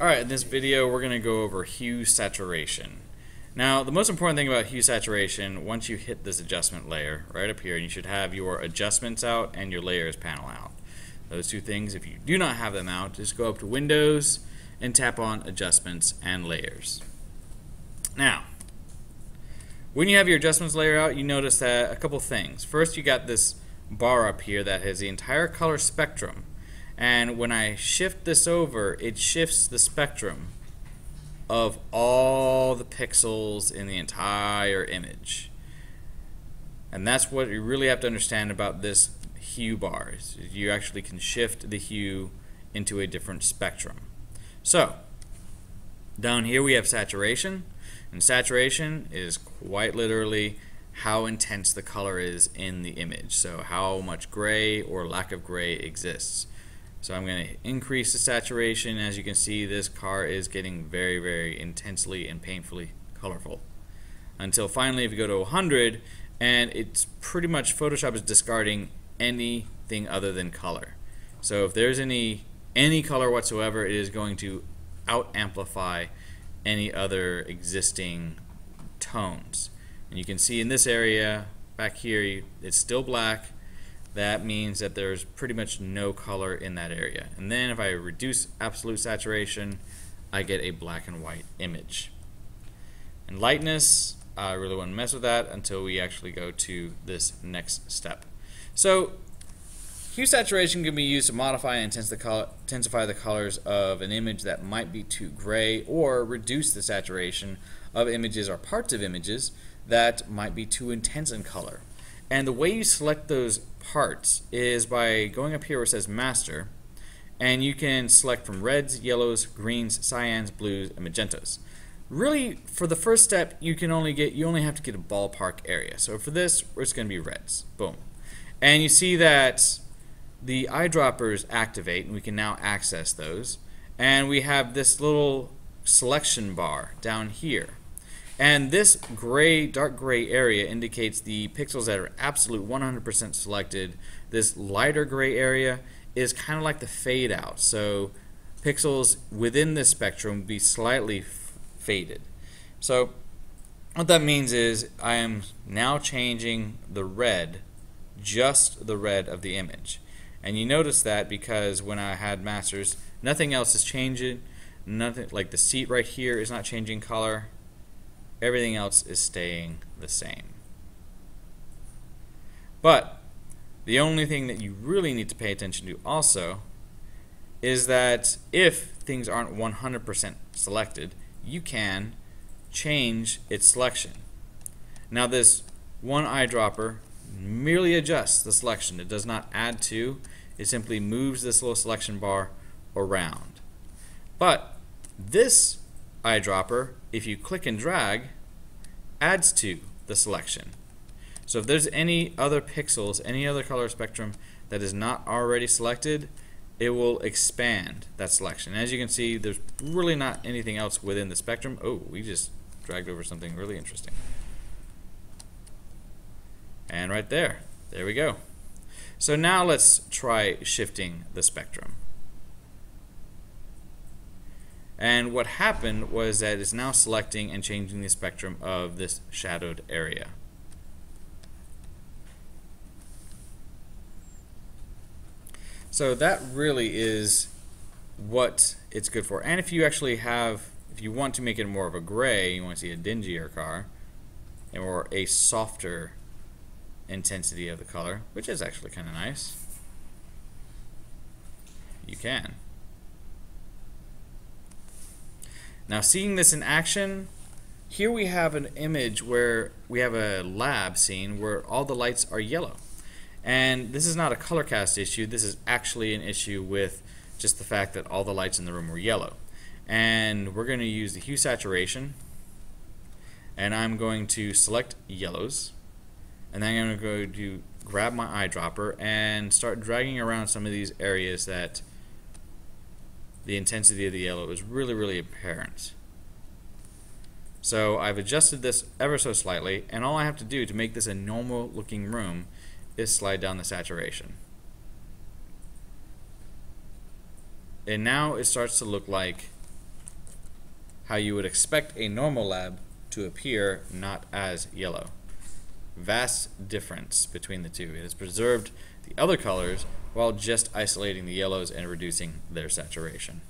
Alright, in this video we're going to go over hue saturation. Now, the most important thing about hue saturation, once you hit this adjustment layer right up here, you should have your adjustments out and your layers panel out. Those two things, if you do not have them out, just go up to Windows and tap on Adjustments and Layers. Now, when you have your adjustments layer out, you notice that a couple things. First, you got this bar up here that has the entire color spectrum. And when I shift this over, it shifts the spectrum of all the pixels in the entire image. And that's what you really have to understand about this hue bar. Is you actually can shift the hue into a different spectrum. So, down here we have saturation. And saturation is quite literally how intense the color is in the image. So how much gray or lack of gray exists. So I'm going to increase the saturation. As you can see, this car is getting very, very intensely and painfully colorful. Until finally, if you go to 100, and it's pretty much Photoshop is discarding anything other than color. So if there's any color whatsoever, it is going to out-amplify any other existing tones. And you can see in this area, back here, it's still black. That means that there's pretty much no color in that area. And then if I reduce absolute saturation, I get a black and white image. And lightness, I really wouldn't mess with that until we actually go to this next step. So hue saturation can be used to modify and intensify the colors of an image that might be too gray, or reduce the saturation of images or parts of images that might be too intense in color. And the way you select those parts is by going up here where it says Master, and you can select from reds, yellows, greens, cyans, blues, and magentas. Really, for the first step, you only have to get a ballpark area. So for this, it's going to be reds. Boom. And you see that the eyedroppers activate, and we can now access those. And we have this little selection bar down here. And this gray, dark gray area indicates the pixels that are absolute 100% selected. This lighter gray area is kind of like the fade out. So pixels within this spectrum will be slightly faded. So what that means is I am now changing the red, just the red of the image. And you notice that because when I had masters, nothing else is changing. Nothing, like the seat right here is not changing color. Everything else is staying the same. But the only thing that you really need to pay attention to also is that if things aren't 100% selected, you can change its selection. Now this one eyedropper merely adjusts the selection. It does not add to. It simply moves this little selection bar around. But this eyedropper, if you click and drag, adds to the selection. So if there's any other pixels, any other color spectrum that is not already selected, it will expand that selection. As you can see, there's really not anything else within the spectrum. Oh, we just dragged over something really interesting. And right there we go. So now let's try shifting the spectrum. And what happened was that it's now selecting and changing the spectrum of this shadowed area. So that really is what it's good for. And if you actually have, if you want to make it more of a gray, you want to see a dingier car, or a softer intensity of the color, which is actually kind of nice, you can. Now seeing this in action, here we have an image where we have a lab scene where all the lights are yellow. And this is not a color cast issue, this is actually an issue with just the fact that all the lights in the room were yellow. And we're going to use the hue saturation, and I'm going to select yellows, and then I'm going to go to grab my eyedropper and start dragging around some of these areas that the intensity of the yellow is really, really apparent. So I've adjusted this ever so slightly, and all I have to do to make this a normal looking room is slide down the saturation. And now it starts to look like how you would expect a normal lab to appear, not as yellow. Vast difference between the two. It has preserved the other colors while just isolating the yellows and reducing their saturation.